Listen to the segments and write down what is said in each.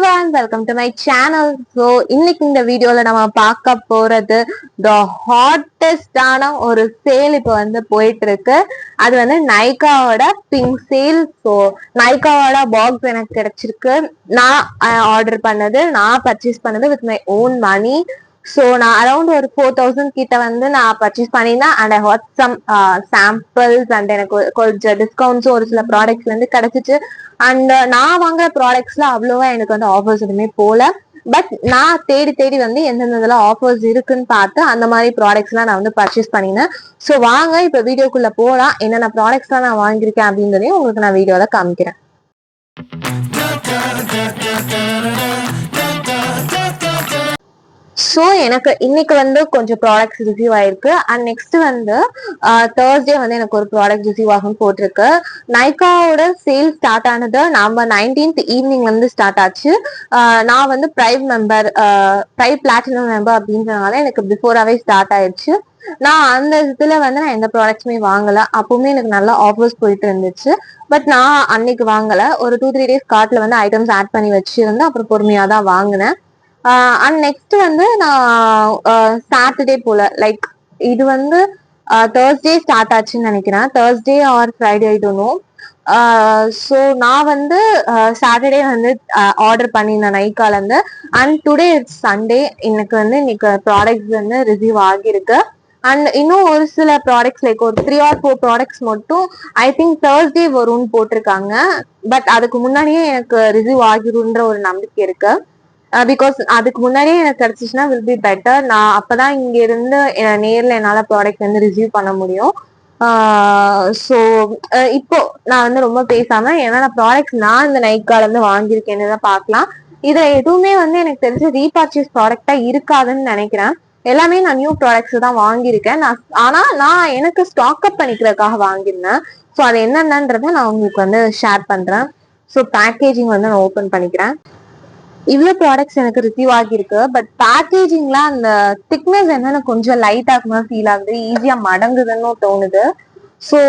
everyone, welcome to my channel. So இன்னைக்கு இந்த வீடியோல நம்ம பார்க்க போறது the hottest ஆன ஒரு சேல் இப்போ வந்து போயிட்டு இருக்கு. அது வந்து நைகாவோட பிங்க் சேல். ஸோ நைகாவோட பாக்ஸ் எனக்கு கிடைச்சிருக்கு. நான் ஆர்டர் பண்ணது, நான் பர்ச்சேஸ் பண்ணது with my own money. So நான் அரௌண்ட் ஒரு 4000 கிட்ட வந்து நான் பர்ச்சேஸ் பண்ணியிருந்தேன். And I had some samples and எனக்கு கொஞ்சம் டிஸ்கவுண்ட்ஸும் ஒரு சில ப்ராடக்ட்ஸ்ல இருந்து கிடைச்சிச்சு. அண்ட் நான் வாங்குற ப்ராடக்ட்ஸ்ல அவ்வளோவா எனக்கு வந்து ஆஃபர்ஸ் எதுவுமே போல. பட் நான் தேடி தேடி வந்து எந்தெந்த இதெல்லாம் ஆஃபர்ஸ் இருக்குன்னு பார்த்து அந்த மாதிரி ப்ராடக்ட்ஸ் எல்லாம் நான் வந்து பர்ச்சேஸ் பண்ணினேன். ஸோ வாங்க இப்ப வீடியோக்குள்ள போலாம். என்னென்ன ப்ராடக்ட்ஸ் எல்லாம் நான் வாங்கியிருக்கேன் அப்படின்றதையும் உங்களுக்கு நான் வீடியோல காமிக்கிறேன். ஸோ எனக்கு இன்னைக்கு வந்து கொஞ்சம் ப்ராடக்ட்ஸ் ரிசீவ் ஆயிருக்கு. அண்ட் நெக்ஸ்ட் வந்து தேர்ஸ்டே வந்து எனக்கு ஒரு ப்ராடக்ட் ரிசீவ் ஆகும் போட்டிருக்கு. நைகாவோட சேல் ஸ்டார்ட் ஆனது நம்ம 19th ஈவினிங் வந்து ஸ்டார்ட் ஆச்சு. நான் வந்து ப்ரைவ் பிளாட்டினம் மெம்பர் அப்படின்றதுனால எனக்கு பிஃபோராகவே ஸ்டார்ட் ஆயிடுச்சு. நான் அந்த இதுல வந்து நான் எந்த ப்ராடக்ட்ஸுமே வாங்கல. அப்பவுமே எனக்கு நல்லா ஆஃபர்ஸ் போயிட்டு இருந்துச்சு. பட் நான் அன்னைக்கு வாங்கல. ஒரு 2-3 டேஸ் கார்ட்ல வந்து ஐட்டம்ஸ் ஆட் பண்ணி வச்சிருந்து அப்புறம் பொறுமையா தான் வாங்கினேன். அண்ட் நெக்ஸ்ட் வந்து நான் சாட்டர்டே போல, லைக் இது வந்து தேர்ஸ்டே ஸ்டார்ட் ஆச்சுன்னு நினைக்கிறேன். Thursday R Friday I don't know. So நான் வந்து சாட்டர்டே வந்து ஆர்டர் பண்ணியிருந்தேன் நைகால இருந்து. And today it's Sunday. எனக்கு வந்து இன்னைக்கு ப்ராடக்ட்ஸ் வந்து ரிசீவ் ஆகியிருக்கு. அண்ட் இன்னும் ஒரு சில ப்ராடக்ட்ஸ் லைக் ஒரு 3 or 4 ப்ராடக்ட்ஸ் மட்டும் ஐ திங்க் தேர்ஸ்டே வரும்னு போட்டிருக்காங்க. பட் அதுக்கு முன்னாடியே எனக்கு ரிசீவ் ஆகிரும்ன்ற ஒரு நம்பிக்கை இருக்கு. பிகாஸ் அதுக்கு முன்னாடியே எனக்கு கிடைச்சிச்சுன்னா வில் பி பெட்டர். நான் அப்பதான் இங்க இருந்து நேர்ல என்னால ப்ராடக்ட் வந்து ரிசீவ் பண்ண முடியும். ஸோ இப்போ நான் வந்து ரொம்ப பேசாம என்னென்ன ப்ராடக்ட்ஸ் நான் இந்த நைக்கால இருந்து வாங்கியிருக்கேன்னு தான் பார்க்கலாம். இதுல எதுவுமே வந்து எனக்கு தெரிஞ்ச ரீபர்ச்சேஸ் ப்ராடக்டா இருக்காதுன்னு நினைக்கிறேன். எல்லாமே நான் நியூ ப்ராடக்ட்ஸ் தான் வாங்கியிருக்கேன். ஆனா நான் எனக்கு ஸ்டாக் அப் பண்ணிக்கிறதுக்காக வாங்கியிருந்தேன். ஸோ அது என்னென்னன்றதை நான் உங்களுக்கு வந்து ஷேர் பண்றேன். ஸோ பேக்கேஜிங் வந்து நான் ஓபன் பண்ணிக்கிறேன். இவ்வளவு ப்ராடக்ட்ஸ் எனக்கு ரிசீவ் ஆகிருக்கு. பட் பேக்கேஜிங்ல அந்த திக்னஸ் என்னன்னு கொஞ்சம் லைட் ஆகுமா ஃபீல் ஆகுது, ஈஸியா மடங்குதுன்னு தோணுது. ஸோ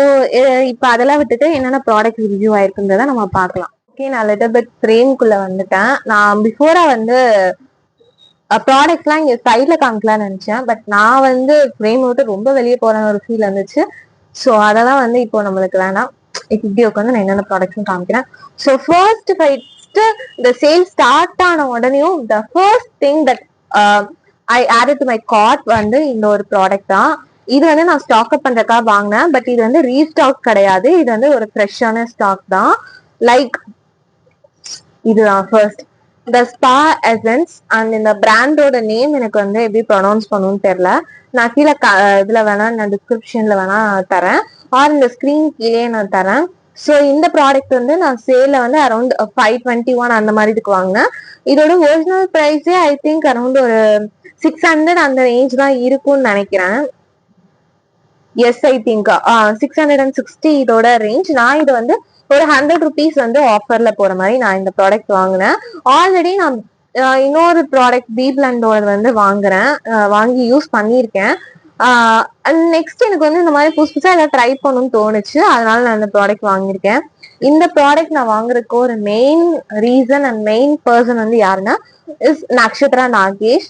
இப்ப அதெல்லாம் விட்டுட்டு என்னென்ன ப்ராடக்ட் ரிவ்யூ ஆயிருக்குன்றத நம்ம பார்க்கலாம். ஓகே, நான் லிட்டில் பிட் ஃப்ரேம்குள்ள வந்துட்டேன். நான் பிஃபோரா வந்து ப்ராடக்ட்ஸ்லாம் இங்க சைட்ல காமிக்கலாம்னு நினைச்சேன். பட் நான் வந்து ஃப்ரேம் விட்டு ரொம்ப வெளியே போற ஒரு ஃபீல் வந்துச்சு. ஸோ அதெல்லாம் வந்து இப்போ நம்மளுக்கு வேணாம். இப்படி உட்காந்து நான் என்னென்ன ப்ராடக்ட்ஸ் காமிக்கிறேன். So first the sale start ஆன உடனேயும் the first thing that I added to my cart வந்து இந்த ஒரு ப்ராடக்ட் தான். இது வந்து நான் ஸ்டாக் அப் பண்றதுக்காக வாங்கினேன். பட் இது வந்து ரீஸ்டாக் கிடையாது. இது வந்து ஒரு ஃப்ரெஷ்ஷான ஸ்டாக் தான். லைக் இதுதான் first the spa essence. And இந்த பிராண்டோட நேம் எனக்கு வந்து எப்படி ப்ரொனவுன்ஸ் பண்ணணும்னு தெரியல. நான் கீழே இதுல வேணா நான் டிஸ்கிரிப்ஷன்ல வேணா தரேன், ஆர் இந்த ஸ்கிரீன் கீழே நான் தரேன். ஸோ இந்த ப்ராடக்ட் வந்து நான் சேல்ல வந்து அரௌண்ட் 521 அந்த மாதிரி இதுக்கு வாங்கினேன். இதோட ஒரிஜினல் ப்ரைஸே ஐ திங்க் அரௌண்ட் ஒரு 600 அந்த ரேஞ்ச் தான் இருக்கும்னு நினைக்கிறேன். எஸ், ஐ திங்க் 660 இதோட ரேஞ்ச். நான் இது வந்து ஒரு 100 rupees வந்து ஆஃபர்ல போற மாதிரி நான் இந்த ப்ராடக்ட் வாங்கினேன். ஆல்ரெடி நான் இன்னொரு ப்ராடக்ட் பீப்லண்டோட வந்து வாங்கி யூஸ் பண்ணியிருக்கேன். நெக்ஸ்ட் எனக்கு வந்து இந்த மாதிரி புதுசா ஏதாவது ட்ரை பண்ணணும்னு தோணுச்சு. அதனால நான் இந்த ப்ராடக்ட் வாங்கியிருக்கேன். இந்த ப்ராடக்ட் நான் வாங்குறதுக்கு ஒரு main reason and main person வந்து யாருன்னா இஸ் நக்ஷத்ரா நாகேஷ்.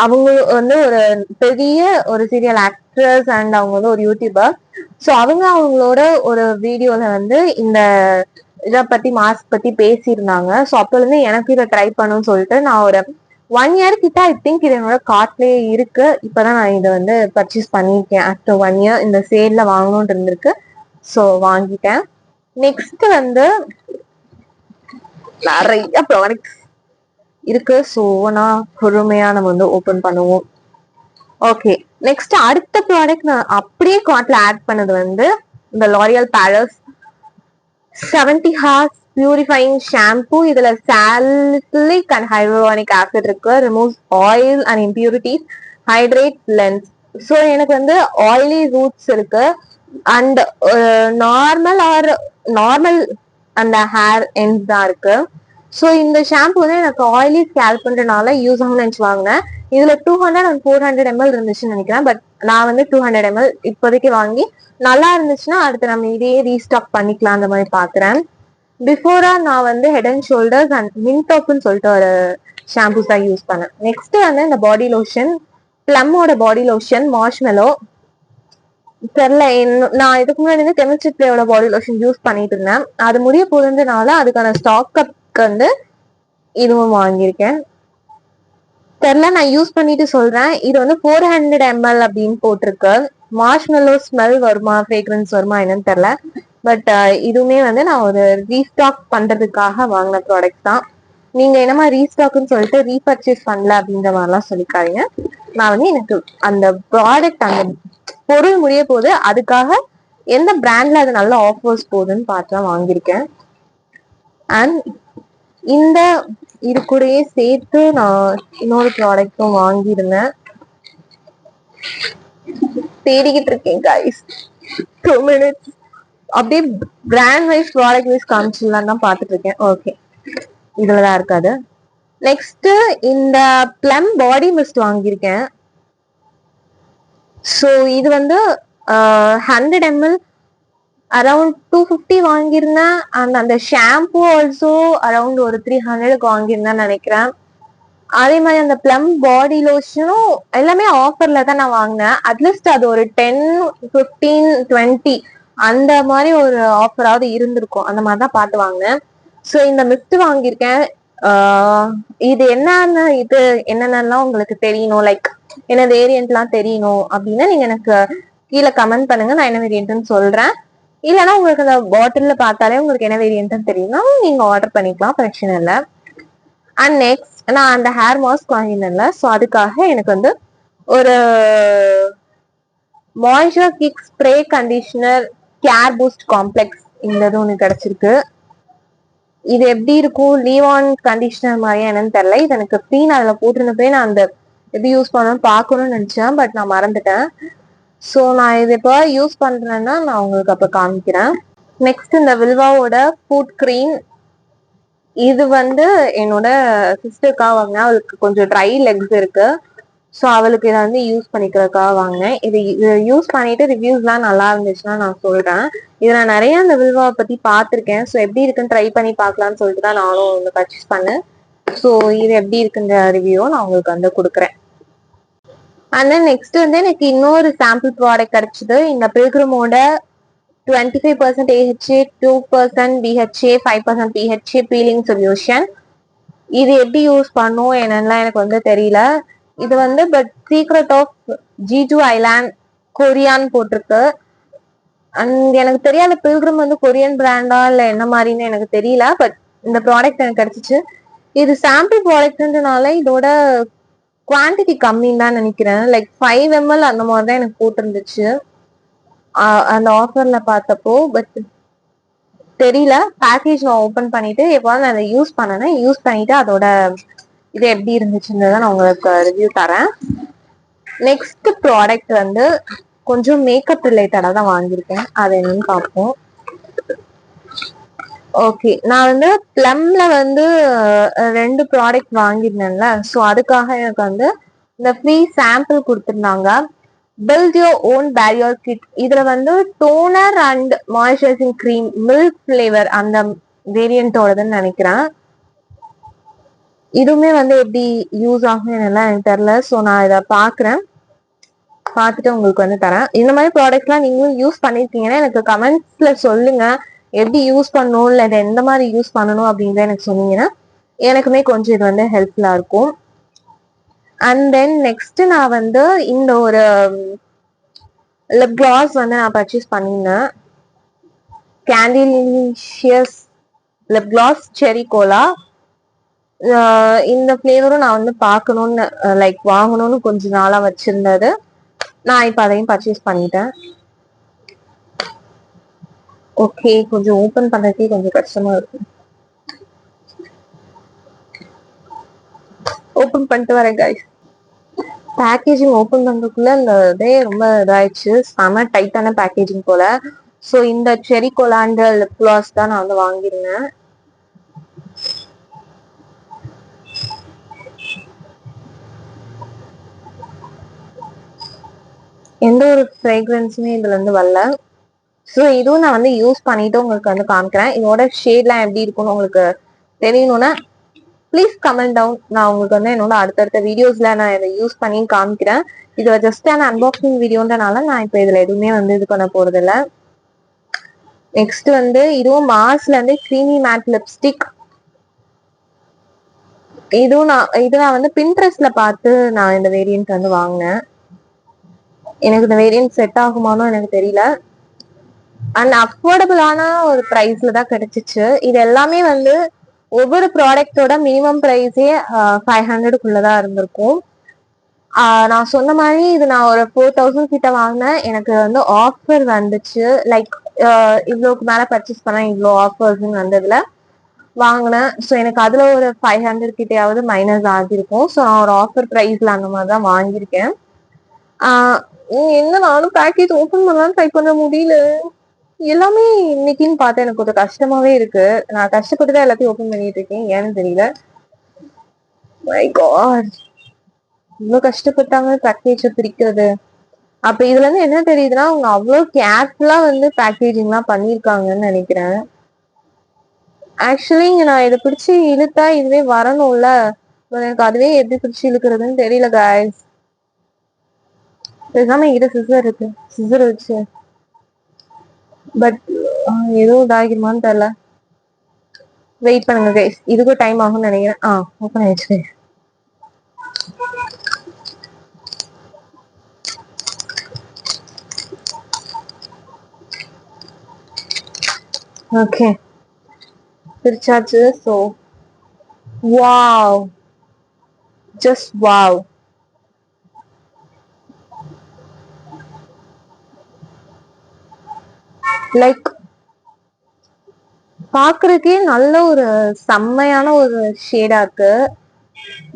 அவங்க வந்து ஒரு பெரிய ஒரு சீரியல் ஆக்ட்ரஸ் அண்ட் அவங்க வந்து ஒரு யூடியூபர். ஸோ அவங்களோட ஒரு வீடியோல வந்து இந்த இதை பத்தி மாஸ்க் பத்தி பேசியிருந்தாங்க. ஸோ அப்போ இருந்து எனக்கு இதை ட்ரை பண்ணணும்னு சொல்லிட்டு நான் ஒரு 1 year கிட்ட ஐ திங்க் இது என்னோட கார்ட்லயே இருக்கு. இப்பதான் நான் இதை வந்து பர்ச்சேஸ் பண்ணிருக்கேன். ஆஃப்டர் 1 year இந்த சேல்ல வாங்கணும்னு இருந்திருக்கு. ஸோ வாங்கிட்டேன். நெக்ஸ்ட் வந்து நிறைய ப்ராடக்ட்ஸ் இருக்கு. ஸோ நான் பொறுமையா நம்ம வந்து ஓபன் பண்ணுவோம். ஓகே, நெக்ஸ்ட் அடுத்த ப்ராடக்ட் நான் அப்படியே கார்ட்ல ஆட் பண்ணது வந்து இந்த L'Oréal palace 70 hours purifying shampoo. இதுல சாலிசிலிக் அண்ட் ஹைலூரானிக் ஆசிட் இருக்கு. Removes oil and impurities, hydrate lens. So எனக்கு வந்து ஆயிலி ரூட்ஸ் இருக்கு அண்ட் நார்மல் அந்த ஹேர் எண்ட்ஸ் தான் இருக்கு. ஸோ இந்த ஷாம்பு வந்து எனக்கு ஆயிலி ஸ்கேல்ப்ன்றனால யூஸ் ஆகும் நினைச்சு வாங்கினேன். இதுல 200 and 400 ml இருந்துச்சுன்னு நினைக்கிறேன். பட் நான் வந்து 200 ml இப்போதைக்கு வாங்கி நல்லா இருந்துச்சுன்னா அடுத்து நம்ம இதையே ரீஸ்டாக் பண்ணிக்கலாம் அந்த மாதிரி பாக்குறேன். பிஃபோரா நான் வந்து ஹெட் அண்ட் ஷோல்டர்ஸ் அண்ட் மின்டாப்னு சொல்லிட்டு ஒரு ஷாம்பூஸ் தான் யூஸ் பண்ணேன். நெக்ஸ்ட் வந்து இந்த பாடி லோஷன் பிளம்மோட பாடி லோஷன் மார்ஷ்மெலோ. தெரியல, நான் இதுக்கு முன்னாடி வந்து கெமிஸ்ட்ரி பிளேயோட பாடி லோஷன் யூஸ் பண்ணிட்டு இருந்தேன். அது முடிய போறதுனால அதுக்கான ஸ்டாக் அப்க்கு வந்து இதுவும் வாங்கியிருக்கேன். தெரியல, நான் யூஸ் பண்ணிட்டு சொல்றேன். இது வந்து 400 ml அப்படின்னு போட்டிருக்கு. மார்ஷ்மெல்லோ ஸ்மெல் வருமா, ஃப்ரேக்ரன்ஸ் வருமா என்னன்னு தெரியல. பட் இதுவுமே வந்து நான் ஒரு ரீஸ்டாக் பண்றதுக்காக வாங்கின ப்ராடக்ட் தான். நீங்க என்னமா ரீஸ்டாக்னு சொல்லிட்டு ரீபர்ச்சேஸ் பண்ணல அப்படின்ற மாதிரிலாம் சொல்லிக்காதீங்க. நான் வந்து எனக்கு அந்த ப்ராடக்ட் அந்த பொருள் முடிய போகுது, அதுக்காக எந்த பிராண்ட்ல அது நல்ல ஆஃபர்ஸ் போகுதுன்னு பார்த்து தான் வாங்கியிருக்கேன். அண்ட் இந்த இது கூடயே சேர்த்து நான் இன்னொரு ப்ராடக்டும் வாங்கியிருந்தேன். தேடிக்கிட்டு இருக்கேன் கைஸ், 2 minutes. அப்படியே பிராண்ட் வைஸ் ப்ராடக்ட் வைஸ் காமிச்சிடலாம் தான் பார்த்துட்டு இருக்கேன். ஓகே, இதுலதான் இருக்காது. நெக்ஸ்ட் இந்த பிளம் பாடி மிஸ்ட் வாங்கியிருக்கேன். ஸோ இது வந்து 100 ml அரௌண்ட் 250 வாங்கியிருந்தேன். அண்ட் அந்த ஷாம்பு ஆல்சோ அரௌண்ட் ஒரு 300க்கு வாங்கியிருந்தேன் நினைக்கிறேன். அதே மாதிரி அந்த பிளம் பாடி லோஷனும் எல்லாமே ஆஃபர்ல தான் நான் வாங்கினேன். அட்லீஸ்ட் அது ஒரு 10, 15, 20 அந்த மாதிரி ஒரு ஆஃபராவது இருந்திருக்கும். அந்த மாதிரி தான் பார்த்து வாங்கினேன். ஸோ இந்த மிஸ்ட் வாங்கியிருக்கேன். இது என்னென்னலாம் உங்களுக்கு தெரியணும், லைக் என்ன வேரியன்ட்லாம் தெரியணும் அப்படின்னா நீங்க எனக்கு கீழே கமெண்ட் பண்ணுங்க, நான் என்ன வேரியன்ட்னு சொல்றேன். இல்லைன்னா உங்களுக்கு அந்த பாட்டில்ல பார்த்தாலே உங்களுக்கு என்ன வேரியன்ட்னு தெரியும்னா நீங்க ஆர்டர் பண்ணிக்கலாம், பிரச்சனை இல்லை. அண்ட் நெக்ஸ்ட் நான் அந்த ஹேர் மாஸ்க் வாங்கினேன்ல, ஸோ அதுக்காக எனக்கு வந்து ஒரு moisture kick spray conditioner care boost complex இந்த இது ஒன்று கிடைச்சிருக்கு. இது எப்படி இருக்கும், லீவ் ஆன் கண்டிஷனர் மாதிரியா என்னன்னு தெரியல. இது எனக்கு ஃப்ரீ அதில் போட்டிருந்தப்பே நான் அந்த எப்படி யூஸ் பண்ணணும்னு பார்க்கணும்னு நினைச்சேன், பட் நான் மறந்துட்டேன். ஸோ நான் இது இப்போ யூஸ் பண்றேன்னா நான் உங்களுக்கு அப்போ காமிக்கிறேன். நெக்ஸ்ட் இந்த வில்வாவோட ஃபுட் க்ரீம். இது வந்து என்னோட சிஸ்டருக்காக வாங்கினேன். அவளுக்கு கொஞ்சம் ட்ரை லெக்ஸ் இருக்கு, ஸோ அவளுக்கு இதை வந்து யூஸ் பண்ணிக்கிறதுக்காக வாங்கினேன். இது யூஸ் பண்ணிட்டு ரிவ்யூஸ்லாம் நல்லா இருந்துச்சுன்னா நான் சொல்றேன். இதை நான் நிறைய அந்த வில்வாவை பத்தி பார்த்துருக்கேன். ஸோ எப்படி இருக்குன்னு ட்ரை பண்ணி பார்க்கலாம்னு சொல்லிட்டு தான் நானும் வந்து பர்ச்சேஸ் பண்ணேன். ஸோ இது எப்படி இருக்குன்ற ரிவ்யூ நான் உங்களுக்கு வந்து கொடுக்குறேன். அண்ட் தென் நெக்ஸ்ட் வந்து எனக்கு இன்னொரு சாம்பிள் ப்ராடக்ட் கிடைச்சது. இந்த பில்கிரிமோட 25% AHA, 2% BHA, 5% PHA feeling solution. இது எப்படி யூஸ் பண்ணும் என்னன்னா எனக்கு வந்து தெரியல. இது வந்து but secret of G2 island கொரியான்னு போட்டிருக்கு. அண்ட் எனக்கு தெரியாத பில்கிரிம் வந்து கொரியன் பிராண்டா இல்ல என்ன மாதிரின்னு எனக்கு தெரியல. பட் இந்த ப்ராடக்ட் எனக்கு கிடைச்சிச்சு. இது சாம்பிள் ப்ராடக்ட்ன்றனால இதோட குவான்டிட்டி கம்மின்னு தான் நினைக்கிறேன். லைக் 5 ml அந்த மாதிரி தான் எனக்கு போட்டிருந்துச்சு அந்த ஆஃபர்ல பார்த்தப்போ. பட் தெரியல, பேக்கேஜ் நான் ஓபன் பண்ணிட்டு எப்போ நான் அதை யூஸ் பண்ணேன், யூஸ் பண்ணிட்டு அதோட இது எப்படி இருந்துச்சுன்றத நான் உங்களுக்கு ரிவ்யூ தரேன். நெக்ஸ்ட் ப்ராடக்ட் வந்து கொஞ்சம் மேக்கப் ரிலேட்டடா தான் வாங்கியிருக்கேன். அது என்னன்னு பார்ப்போம். ஓகே, நான் வந்து பிளம்ல வந்து 2 ப்ராடக்ட் வாங்கியிருந்தேன்ல, ஸோ அதுக்காக எனக்கு வந்து இந்த ஃப்ரீ சாம்பிள் கொடுத்துருந்தாங்க. Build your own barrier kit. இதுல வந்து toner and moisturising cream milk flavour அந்த வேரியன்ட்டோடதுன்னு நினைக்கிறேன். இதுவுமே வந்து எப்படி யூஸ் ஆகும் என்னெல்லாம் எனக்கு தெரியல. ஸோ நான் இதை பார்க்குறேன், பார்த்துட்டு உங்களுக்கு வந்து தரேன். இந்த மாதிரி ப்ராடக்ட்லாம் நீங்களும் யூஸ் பண்ணிருக்கீங்கன்னா எனக்கு கமெண்ட்ஸ்ல சொல்லுங்க. எப்படி யூஸ் பண்ணணும், இல்லை இதை எந்த மாதிரி யூஸ் பண்ணணும் அப்படின்றத எனக்கு சொன்னீங்கன்னா எனக்குமே கொஞ்சம் இது வந்து ஹெல்ப்ஃபுல்லா இருக்கும். அண்ட் தென் நெக்ஸ்ட் நான் வந்து இந்த ஒரு லிப் கிளாஸ் வந்து நான் பர்ச்சேஸ் பண்ணியிருந்தேன். கேண்டிலிஷியஸ் லிப் கிளாஸ் செரி கோலா. இந்த ஃபிளேவரும் நான் வந்து பார்க்கணும்னு லைக் வாங்கணும்னு கொஞ்ச நாளா வச்சிருந்தது. நான் இப்ப அதையும் பர்ச்சேஸ் பண்ணிட்டேன். ஓகே, கொஞ்சம் ஓபன் பண்றதுக்கே கொஞ்சம் கஷ்டமா இருக்கு. ஓபன் பண்ணிட்டு வரேன் கைஸ். பேக்கேஜிங் ஓபன் பண்றதுக்குள்ள இந்த இதே ரொம்ப இதாயிடுச்சு, செம டைட்டான பேக்கேஜிங் போல. ஸோ இந்த செரி கோலாண்ட லிப் கிளாஸ் தான் நான் வந்து வாங்கியிருந்தேன். எந்த ஒரு ஃப்ரேக்ரன்ஸுமே இதுல இருந்து வரல. ஸோ இதுவும் நான் வந்து யூஸ் பண்ணிட்டு உங்களுக்கு வந்து காமிக்கிறேன். இதோட ஷேட்லாம் எப்படி இருக்கும்னு உங்களுக்கு தெரியணும்னா ப்ளீஸ் கமெண்ட் டவுன். நான் உங்களுக்கு வந்து என்னோட அடுத்தடுத்த வீடியோஸ்ல நான் இதை யூஸ் பண்ணி காமிக்கிறேன். இது ஜஸ்ட் அன்பாக்சிங் வீடியோன்றனால நான் இப்போ இதுல எதுவுமே வந்து இது பண்ண போறது இல்லை. நெக்ஸ்ட் வந்து இதுவும் மார்ஸ்ல இருந்து கிரீமி மேட் லிப்ஸ்டிக். இது நான் வந்து பின்ட்ரெஸ்ட்ல பார்த்து நான் இந்த வேரியன்ட் வந்து வாங்கினேன். எனக்கு இந்த வேரியன்ட் செட் ஆகுமானோ எனக்கு தெரியல. அண்ட் அஃபோர்டபுளான ஒரு பிரைஸ்ல தான் கிடைச்சிச்சு. இது எல்லாமே வந்து ஒவ்வொரு ப்ராடக்டோட மினிமம் பிரைஸே 500க்குள்ளதான் இருந்திருக்கும். நான் சொன்ன மாதிரி இது நான் ஒரு 4000 கிட்ட வாங்கினேன். எனக்கு வந்து ஆஃபர் வந்துச்சு. லைக் இவ்வளோக்கு மேல பர்ச்சேஸ் பண்ணா இவ்வளோ ஆஃபர்ஸ் வந்ததுல வாங்கினேன். ஸோ எனக்கு அதுல ஒரு 500 கிட்டையாவது மைனஸ் ஆகிருக்கும். ஸோ நான் ஒரு ஆஃபர் பிரைஸ்ல அந்த மாதிரி தான் வாங்கியிருக்கேன். என்ன நானும் பேக்கேஜ் ஓபன் பண்ணலாம்னு ட்ரை பண்ண முடியல. எல்லாமே இன்னைக்குன்னு பார்த்தா எனக்கு கொஞ்சம் கஷ்டமாவே இருக்கு. நான் கஷ்டப்பட்டு தான் எல்லாத்தையும் ஓபன் பண்ணிட்டு இருக்கேன். ஏன்னு தெரியல. மை காட், இவ்வளவு கஷ்டப்பட்டாங்க பேக்கேஜ் பிரிக்கிறது. அப்ப இதுல இருந்து என்ன தெரியுதுன்னா அவங்க அவ்வளவு கேர்ஃபுல்லா வந்து பேக்கேஜிங் எல்லாம் பண்ணிருக்காங்கன்னு நினைக்கிறேன். ஆக்சுவலி இங்க நான் இதை பிடிச்சு இழுத்தா இதுவே வரணும்ல. எனக்கு அதுவே எப்படி பிடிச்சு இழுக்கிறதுன்னு தெரியல காய்ஸ். பேசாம இது சிசர் இருக்கு, சிசர் வச்சு பட் ஏதோ இதாகிருமான்னு தெரியல. வெயிட் பண்ணுங்க கைஸ், இதுக்கும் டைம் ஆகும்னு நினைக்கிறேன். ஓப்பன் ஆயிடுச்சு. ஓகே, பிரிச்சாச்சு. So wow, just wow. Like பாக்குறதுக்கே நல்ல ஒரு செம்மையான ஒரு ஷேடா இருக்கு.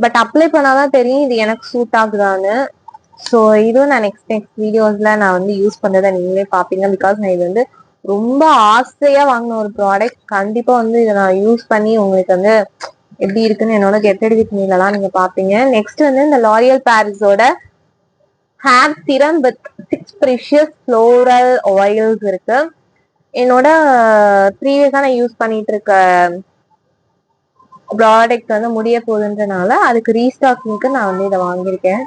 பட் அப்ளை பண்ணாதான் தெரியும் இது எனக்கு சூட் ஆகுதான்னு. ஸோ இதுவும் நான் நெக்ஸ்ட் வீடியோஸ்ல நான் வந்து யூஸ் பண்றதை நீங்களே பாப்பீங்க. பிகாஸ் நான் இது வந்து ரொம்ப ஆசையா வாங்கின ஒரு ப்ராடக்ட். கண்டிப்பா வந்து இதை நான் யூஸ் பண்ணி உங்களுக்கு வந்து எப்படி இருக்குன்னு என்னோட கெட்டடி வித் மீலாம் நீங்க பாப்பீங்க. நெக்ஸ்ட் வந்து இந்த லாரியல் பாரிஸோட ஹேர் சிரம் வித் 6 ப்ரிஷியஸ் ஃப்ளோரல் ஆயில்ஸ் இருக்கு. என்னோட ப்ரீவியஸா நான் யூஸ் பண்ணிட்டு இருக்க ப்ராடக்ட் வந்து முடிய போகுதுன்றனால அதுக்கு ரீஸ்டாக்கிங்க்கு நான் வந்து இதை வாங்கியிருக்கேன்.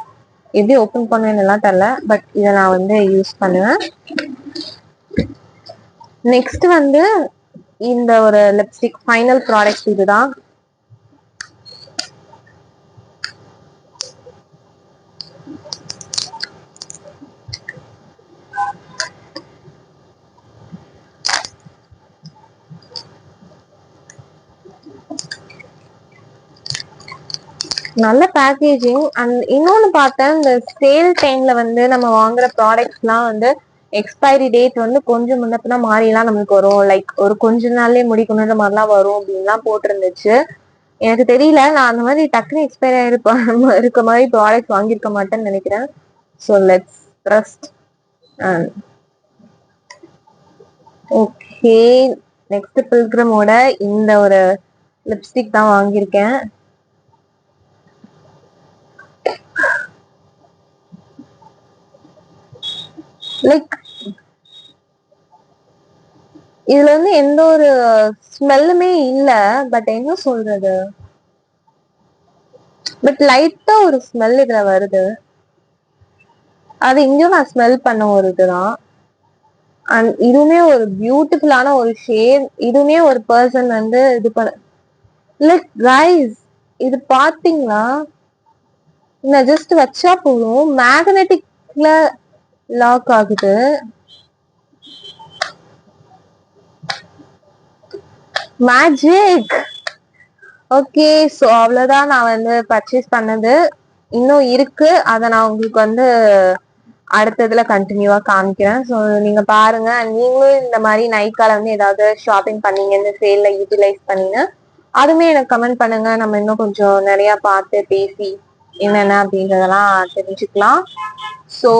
எப்படி ஓப்பன் பண்ணுவேன்னு எல்லாம் தெரியல. பட் இதை நான் வந்து யூஸ் பண்ணுவேன். நெக்ஸ்ட் வந்து இந்த ஒரு லிப்ஸ்டிக் ஃபைனல் ப்ராடக்ட் இதுதான். நல்ல பேக்கேஜிங். அண்ட் இன்னொன்னு பார்த்தேன், இந்த சேல் டைம்ல வந்து நம்ம வாங்குற ப்ராடக்ட்ஸ் எல்லாம் வந்து எக்ஸ்பைரி டேட் வந்து கொஞ்சம் முன்னப்பினா மாறிலாம் நமக்கு வரும். லைக் ஒரு கொஞ்ச நாள்லயே முடிக்கணுன்ற மாதிரிலாம் வரும் அப்படின்லாம் போட்டிருந்துச்சு. எனக்கு தெரியல, நான் அந்த மாதிரி டக்குனு எக்ஸ்பைரி இருக்க மாதிரி ப்ராடக்ட் வாங்கியிருக்க மாட்டேன்னு நினைக்கிறேன். So let's trust. Okay, next பில்கிரமோட இந்த ஒரு லிப்ஸ்டிக் தான் வாங்கியிருக்கேன். லைக் இதுல வந்து எந்த ஒரு ஸ்மெல்லுமே இல்ல. பட் என்ன சொல்றது, பட் லைட்டா ஒரு ஸ்மெல் இதுல வருது. அது இங்கேயும் நான் ஸ்மெல் பண்ண ஒரு இதுதான். அண்ட் இதுவுமே ஒரு பியூட்டிஃபுல்லான ஒரு ஷேட். இதுவுமே ஒரு பர்சன் வந்து இது பண்ண. லைக் கைஸ், இது பாத்தீங்களா, நான் ஜஸ்ட் வச்சா போதும் மேக்னெட்டிக்ல லாக் ஆகுது. மேஜிக். ஓகே, ஸோ அவ்வளோதான் நான் வந்து பர்ச்சேஸ் பண்ணது. இன்னும் இருக்கு, அதை நான் உங்களுக்கு வந்து அடுத்ததுல கண்டினியூவா காமிக்கிறேன். ஸோ நீங்க பாருங்க. நீங்களும் இந்த மாதிரி நைக்கால வந்து ஏதாவது ஷாப்பிங் பண்ணீங்க, இந்த சேல்ல யூட்டிலைஸ் பண்ணீங்க, அதுவுமே எனக்கு கமெண்ட் பண்ணுங்க. நம்ம இன்னும் கொஞ்சம் நிறைய பார்த்து பேசி என்னென்ன அப்படின்றதெல்லாம் தெரிஞ்சுக்கலாம். So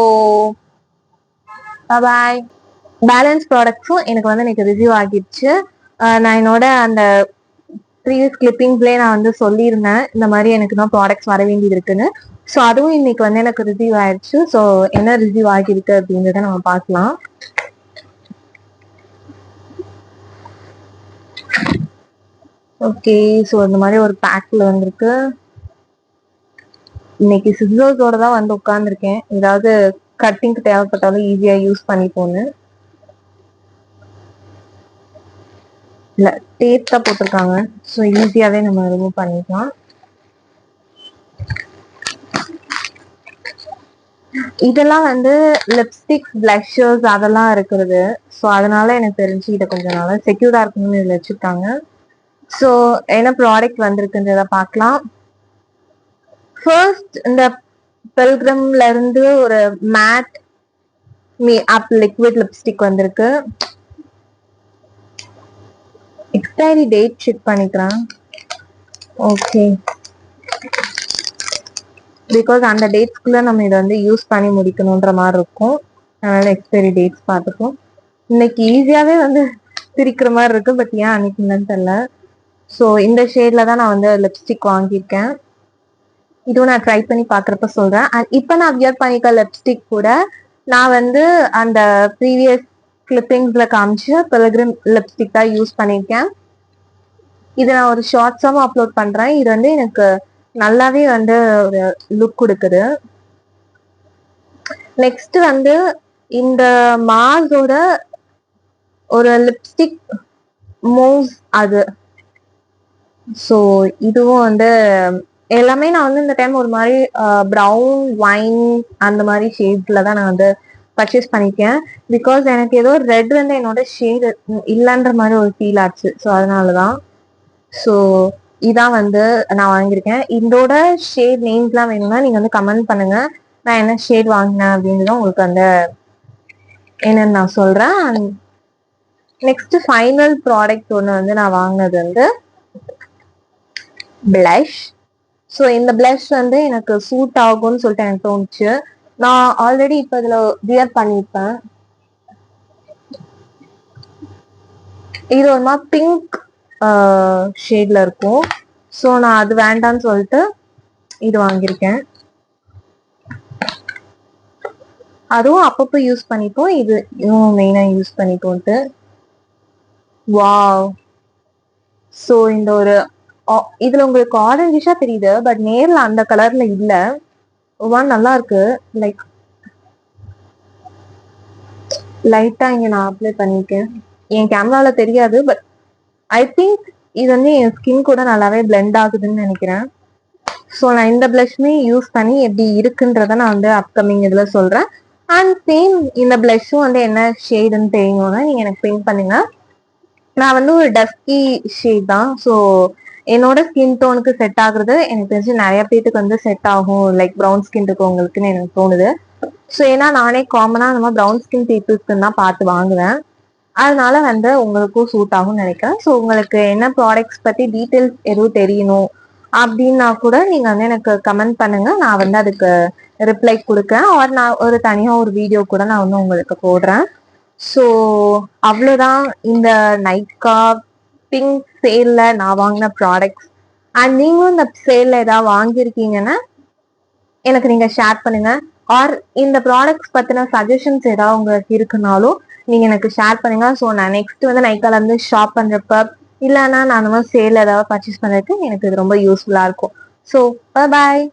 bye. பேலன்ஸ் ப்ராடக்ட்ஸும் எனக்கு வந்து எனக்கு ரிவ்யூ ஆகிடுச்சு. நான் என்னோட அந்த ப்ரீவியஸ் கிளிப்பிங்ஸ்லேயே நான் வந்து சொல்லியிருந்தேன் இந்த மாதிரி எனக்கு தான் ப்ராடக்ட்ஸ் வர வேண்டியது இருக்குன்னு. ஸோ அதுவும் இன்னைக்கு வந்து எனக்கு ரிவ்யூ ஆயிடுச்சு. ஸோ என்ன ரிவ்யூ ஆகியிருக்கு அப்படின்றத நம்ம பார்க்கலாம். ஓகே, ஸோ இந்த மாதிரி ஒரு பேக்ல வந்திருக்கு. இன்னைக்கு சிசர்ஸோட தான் வந்து உட்காந்துருக்கேன், ஏதாவது கட்டிங்க்கு தேவைப்பட்டாலும் ஈஸியா யூஸ் பண்ணிப்போன்னு. இல்ல, டேப் தான் போட்டிருக்காங்க, ஸோ ஈஸியாவே நம்ம ரிமூவ் பண்ணிக்கலாம். இதெல்லாம் வந்து லிப்ஸ்டிக்ஸ், பிளஷர்ஸ் அதெல்லாம் இருக்கிறது. ஸோ அதனால எனக்கு தெரிஞ்சு இதை கொஞ்சம் நல்லா செக்யூர்டா இருக்கணும்னு இதில் வச்சிருக்காங்க. ஸோ என்ன ப்ராடக்ட் வந்திருக்குன்றத பார்க்கலாம். ஃபர்ஸ்ட் இந்த பெல்கிரம்ல இருந்து ஒரு மேட் அப் லிக்விட் லிப்ஸ்டிக் வந்திருக்கு. எக்ஸ்பைரி டேட் செக் பண்ணிக்கிறேன். ஓகே, பிகாஸ் அந்த டேட்ஸ்குள்ள நம்ம இதை வந்து யூஸ் பண்ணி முடிக்கணுன்ற மாதிரி இருக்கும், அதனால எக்ஸ்பைரி டேட்ஸ் பார்த்துப்போம். இன்னைக்கு ஈஸியாவே வந்து பிரிக்கிற மாதிரி இருக்கு, பட் ஏன் அன்னைக்குன்னு தெரியல. ஸோ இந்த ஷேட்ல தான் நான் வந்து லிப்ஸ்டிக் வாங்கியிருக்கேன். இதுவும் நான் ட்ரை பண்ணி பார்க்குறப்ப சொல்றேன். இப்போ நான் வியர் பண்ணிக்க லிப்ஸ்டிக் கூட நான் வந்து அந்த ப்ரீவியஸ் கிளிப்பிங்ஸ்ல காமிச்சு பில்கிரிம் லிப்ஸ்டிக் தான் யூஸ் பண்ணியிருக்கேன். இதை நான் ஒரு ஷார்ட்ஸாவும் அப்லோட் பண்றேன். இது வந்து எனக்கு நல்லாவே வந்து ஒரு லுக் கொடுக்குது. நெக்ஸ்ட் வந்து இந்த மார்ஸோட ஒரு லிப்ஸ்டிக் மூவ்ஸ் அது. ஸோ இதுவும் வந்து எல்லாமே நான் வந்து இந்த டைம் ஒரு மாதிரி ப்ரௌன் வைன் அந்த மாதிரி ஷேட்ல தான் நான் வந்து பர்ச்சேஸ் பண்ணிக்கேன். பிகாஸ் எனக்கு ஏதோ ரெட் வந்து என்னோட ஷேட் இல்லைன்ற மாதிரி ஒரு ஃபீல் ஆச்சு. ஸோ அதனாலதான். ஸோ இதான் வந்து நான் வாங்கியிருக்கேன். இதோட ஷேட் நேம்ஸ்லாம் வேணும்னா நீங்க வந்து கமெண்ட் பண்ணுங்க, நான் என்ன ஷேட் வாங்கினேன் அப்படின்னு உங்களுக்கு அந்த என்னன்னு நான் சொல்றேன். நெக்ஸ்ட் ஃபைனல் ப்ராடக்ட் ஒன்று வந்து நான் வாங்கினது வந்து பிளஷ். ஸோ இந்த பிளஷ் வந்து எனக்கு சூட் ஆகும்னு சொல்லிட்டு எனக்கு தோணுச்சு. நான் ஆல்ரெடி இப்போ இதில் வியர் பண்ணியிருப்பேன். இது ஒரு மாதிரி பிங்க் ஷேட்ல இருக்கும். ஸோ நான் அது வேண்டான்னு சொல்லிட்டு இது வாங்கியிருக்கேன். அதுவும் அப்பப்போ யூஸ் பண்ணிப்போம், இது இன்னும் மெயினா யூஸ் பண்ணிப்போன்ட்டு. வாவ்! ஸோ இந்த ஒரு இதுல உங்களுக்கு ஆரஞ்சிஷா தெரியுது, பட் நேர்ல அந்த கலர்ல இல்ல. நல்லா இருக்கு. லைக் லைட்டா இங்க நான் அப்ளை பண்ணிருக்கேன். என் கேமரால தெரியாது, பட் ஐ திங்க் இது வந்து என் ஸ்கின் கூட நல்லாவே பிளெண்ட் ஆகுதுன்னு நினைக்கிறேன். ஸோ நான் இந்த பிளஷ்மே யூஸ் பண்ணி எப்படி இருக்குன்றத நான் வந்து அப்கமிங் இதுல சொல்றேன். அண்ட் சேம் இந்த பிளஷும் வந்து என்ன ஷேடுன்னு தெரியணும்னா நீங்க எனக்கு பிங்க் பண்ணுங்க. நான் வந்து ஒரு டஸ்கி ஷேட் தான். ஸோ என்னோட ஸ்கின் டோனுக்கு செட் ஆகுறது எனக்கு தெரிஞ்சு நிறைய பேருக்கு வந்து செட் ஆகும், லைக் ப்ரௌன் ஸ்கின் இருக்கவங்களுக்குன்னு எனக்கு தோணுது. ஸோ ஏன்னா நானே காமனா அந்த மாதிரி ப்ரௌன் ஸ்கின் பீப்புள்ஸ்க்கு தான் பார்த்து வாங்குவேன், அதனால வந்து உங்களுக்கும் சூட் ஆகும்னு நினைக்கிறேன். ஸோ உங்களுக்கு என்ன ப்ராடக்ட்ஸ் பத்தி டீட்டெயில்ஸ் எதுவும் தெரியணும் அப்படின்னா கூட நீங்க வந்து எனக்கு கமெண்ட் பண்ணுங்க, நான் வந்து அதுக்கு ரிப்ளை கொடுக்குறேன். ஆர் நான் ஒரு தனியா ஒரு வீடியோ கூட நான் வந்து உங்களுக்கு போடுறேன். ஸோ அவ்வளோதான் இந்த நைக்கா பிங்க் சேல்ல நான் வாங்கின ப்ராடக்ட்ஸ். அண்ட் நீங்களும் இந்த சேல்ல ஏதாவது வாங்கியிருக்கீங்கன்னா எனக்கு நீங்க ஷேர் பண்ணுங்க. ஆர் இந்த ப்ராடக்ட்ஸ் பத்தின சஜஷன்ஸ் ஏதாவது உங்களுக்கு இருக்குனாலும் நீங்க எனக்கு ஷேர் பண்ணுங்க. ஸோ நான் நெக்ஸ்ட் வந்து நைக்கால இருந்து ஷாப் பண்றப்ப இல்லைன்னா நான் அந்த மாதிரி சேல் ஏதாவது பர்ச்சேஸ் பண்றதுக்கு எனக்கு இது ரொம்ப யூஸ்ஃபுல்லா இருக்கும். So bye.